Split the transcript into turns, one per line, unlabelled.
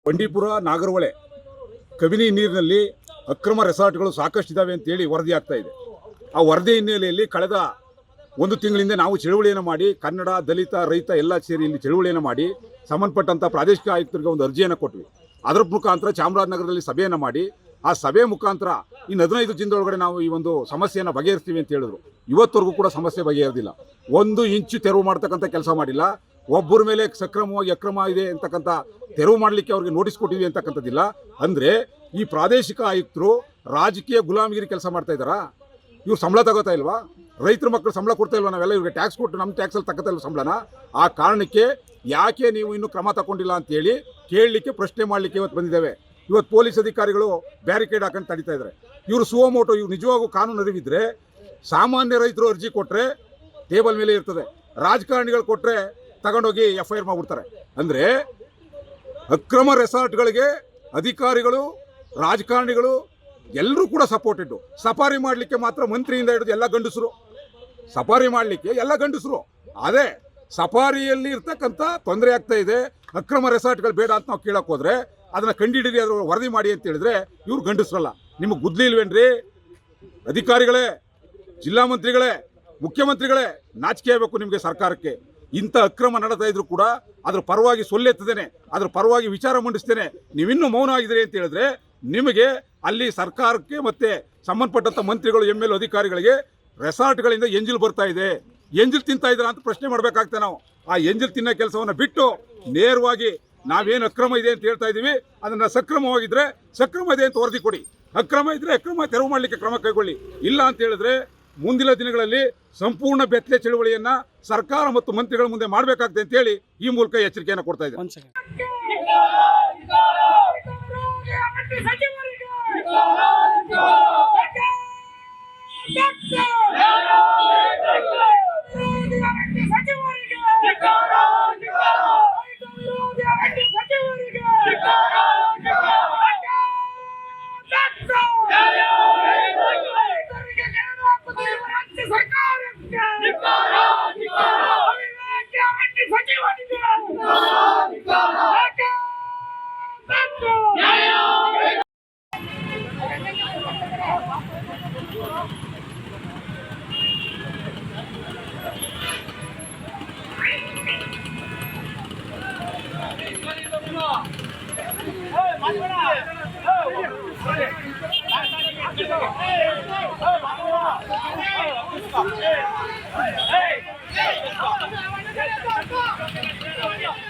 ಬಂಡೀಪುರ ನಾಗರಹೊಳೆ ಕಬಿನಿ ನೀರಿನಲ್ಲಿ ಅಕ್ರಮ ರೆಸಾರ್ಟ್ಗಳು ಸಾಕಷ್ಟಿದ್ದಾವೆ ಅಂತೇಳಿ ವರದಿ ಆಗ್ತಾ ಇದೆ. ಆ ವರದಿ ಹಿನ್ನೆಲೆಯಲ್ಲಿ ಕಳೆದ ಒಂದು ತಿಂಗಳಿಂದ ನಾವು ಚಳುವಳಿಯನ್ನು ಮಾಡಿ ಕನ್ನಡ, ದಲಿತ, ರೈತ ಎಲ್ಲ ಸೇರಿ ಇಲ್ಲಿ ಚಳುವಳಿಯನ್ನು ಮಾಡಿ ಸಂಬಂಧಪಟ್ಟಂಥ ಪ್ರಾದೇಶಿಕ ಆಯುಕ್ತರಿಗೆ ಒಂದು ಅರ್ಜಿಯನ್ನು ಕೊಟ್ವಿ. ಅದರ ಮುಖಾಂತರ ಚಾಮರಾಜನಗರದಲ್ಲಿ ಸಭೆಯನ್ನು ಮಾಡಿ ಆ ಸಭೆ ಮುಖಾಂತರ ಇನ್ನು 15 ದಿನದೊಳಗಡೆ ನಾವು ಈ ಒಂದು ಸಮಸ್ಯೆಯನ್ನು ಬಗೆಹರಿಸ್ತೀವಿ ಅಂತ ಹೇಳಿದ್ರು. ಇವತ್ತವರೆಗೂ ಕೂಡ ಸಮಸ್ಯೆ ಬಗೆಹರಿದಿಲ್ಲ. 1 ಇಂಚು ತೆರವು ಮಾಡ್ತಕ್ಕಂಥ ಕೆಲಸ ಮಾಡಿಲ್ಲ. ಒಬ್ಬರ ಮೇಲೆ ಸಕ್ರಮವಾಗಿ ಅಕ್ರಮ ಇದೆ ಅಂತಕ್ಕಂಥ ತೆರವು ಮಾಡಲಿಕ್ಕೆ ಅವ್ರಿಗೆ ನೋಟಿಸ್ ಕೊಟ್ಟಿದ್ವಿ ಅಂತಕ್ಕಂಥದ್ದಿಲ್ಲ. ಅಂದರೆ ಈ ಪ್ರಾದೇಶಿಕ ಆಯುಕ್ತರು ರಾಜಕೀಯ ಗುಲಾಮಗಿರಿ ಕೆಲಸ ಮಾಡ್ತಾ ಇದ್ದಾರಾ? ಇವ್ರು ಸಂಬಳ ತಗೋತಾ ಇಲ್ವಾ? ರೈತರ ಮಕ್ಕಳು ಸಂಬಳ ಕೊಡ್ತಾ ಇಲ್ವಾ? ನಾವೆಲ್ಲ ಇವ್ರಿಗೆ ಟ್ಯಾಕ್ಸ್ ಕೊಟ್ಟು ನಮ್ಮ ಟ್ಯಾಕ್ಸಲ್ಲಿ ತಗೋತಾ ಇಲ್ವ ಸಂಬಳನ? ಆ ಕಾರಣಕ್ಕೆ ಯಾಕೆ ನೀವು ಇನ್ನೂ ಕ್ರಮ ತಗೊಂಡಿಲ್ಲ ಅಂತೇಳಿ ಕೇಳಲಿಕ್ಕೆ, ಪ್ರಶ್ನೆ ಮಾಡಲಿಕ್ಕೆ ಇವತ್ತು ಬಂದಿದ್ದೇವೆ. ಇವತ್ತು ಪೊಲೀಸ್ ಅಧಿಕಾರಿಗಳು ಬ್ಯಾರಿಕೇಡ್ ಹಾಕೊಂಡು ತಡೀತಾ ಇದ್ದಾರೆ. ಇವರು ಸುವಮೋಟೋ, ಇವ್ರು ನಿಜವಾಗೂ ಕಾನೂನು ಅರಿವಿದ್ರೆ ಸಾಮಾನ್ಯ ರೈತರು ಅರ್ಜಿ ಕೊಟ್ಟರೆ ಟೇಬಲ್ ಮೇಲೆ ಇರ್ತದೆ, ರಾಜಕಾರಣಿಗಳು ಕೊಟ್ಟರೆ ತಗೊಂಡೋಗಿ FIR ಮಾಡಿಬಿಡ್ತಾರೆ. ಅಂದರೆ ಅಕ್ರಮ ರೆಸಾರ್ಟ್ಗಳಿಗೆ ಅಧಿಕಾರಿಗಳು, ರಾಜಕಾರಣಿಗಳು ಎಲ್ಲರೂ ಕೂಡ ಸಪೋರ್ಟೆಡ್. ಸಫಾರಿ ಮಾಡಲಿಕ್ಕೆ ಮಾತ್ರ ಮಂತ್ರಿಯಿಂದ ಹಿಡಿದು ಎಲ್ಲ ಗಂಡಸರು, ಸಫಾರಿ ಮಾಡಲಿಕ್ಕೆ ಎಲ್ಲ ಗಂಡಸರು. ಅದೇ ಸಫಾರಿಯಲ್ಲಿ ಇರ್ತಕ್ಕಂಥ ತೊಂದರೆ ಆಗ್ತಾ ಇದೆ, ಅಕ್ರಮ ರೆಸಾರ್ಟ್ಗಳು ಬೇಡ ಅಂತ ನಾವು ಕೇಳಕ್ಕೆ ಹೋದರೆ ಅದನ್ನು ಕಂಡುಹಿಡಿದು ಅದ್ರ ವರದಿ ಮಾಡಿ ಅಂತ ಹೇಳಿದ್ರೆ ಇವ್ರು ಗಂಡಸರಲ್ಲ. ನಿಮಗೆ ಗುದ್ಲಿ ಇಲ್ವೇನ್ರಿ? ಅಧಿಕಾರಿಗಳೇ, ಜಿಲ್ಲಾ ಮಂತ್ರಿಗಳೇ, ಮುಖ್ಯಮಂತ್ರಿಗಳೇ, ನಾಚಿಕೆ ಆಗಬೇಕು ನಿಮಗೆ ಸರ್ಕಾರಕ್ಕೆ. ಇಂಥ ಅಕ್ರಮ ನಡೀತಾ ಇದ್ರು ಕೂಡ ಅದ್ರ ಪರವಾಗಿ ಸೊಲ್ಲೆತ್ತದೇನೆ, ಅದ್ರ ಪರವಾಗಿ ವಿಚಾರ ಮಂಡಿಸ್ತೇನೆ ನೀವಿನ್ನೂ ಮೌನ ಆಗಿದ್ದೀರಿ ಅಂತ ಹೇಳಿದ್ರೆ ನಿಮಗೆ ಅಲ್ಲಿ ಸರ್ಕಾರಕ್ಕೆ ಮತ್ತೆ ಸಂಬಂಧಪಟ್ಟಂಥ ಮಂತ್ರಿಗಳು, MLA ಅಧಿಕಾರಿಗಳಿಗೆ ರೆಸಾರ್ಟ್ಗಳಿಂದ ಎಂಜಿಲ್ ಬರ್ತಾ ಇದೆ, ಎಂಜಿಲ್ ತಿಂತಾ ಇದ್ದೀರಾ ಅಂತ ಪ್ರಶ್ನೆ ಮಾಡಬೇಕಾಗ್ತದೆ. ನಾವು ಆ ಎಂಜಿಲ್ ತಿನ್ನೋ ಕೆಲಸವನ್ನು ಬಿಟ್ಟು ನೇರವಾಗಿ ನಾವೇನು ಅಕ್ರಮ ಇದೆ ಅಂತ ಹೇಳ್ತಾ ಇದ್ದೀವಿ ಅದನ್ನು ಸಕ್ರಮವಾಗಿದ್ದರೆ ಸಕ್ರಮ ಇದೆ ಅಂತ ವರದಿ ಕೊಡಿ, ಅಕ್ರಮ ಇದ್ದರೆ ಅಕ್ರಮ ತೆರವು ಮಾಡಲಿಕ್ಕೆ ಕ್ರಮ ಕೈಗೊಳ್ಳಿ. ಇಲ್ಲ ಅಂತ ಹೇಳಿದ್ರೆ ಮುಂದಿನ ದಿನಗಳಲ್ಲಿ ಸಂಪೂರ್ಣ ಬೆತ್ತಲೆ ಚಳುವಳಿಯನ್ನು ಸರ್ಕಾರ ಮತ್ತು ಮಂತ್ರಿಗಳ ಮುಂದೆ ಮಾಡಬೇಕಾಗ್ತದೆ ಅಂತೇಳಿ ಈ ಮೂಲಕ ಎಚ್ಚರಿಕೆಯನ್ನು ಕೊಡ್ತಾ ಇದ್ದಾರೆ.
Hey!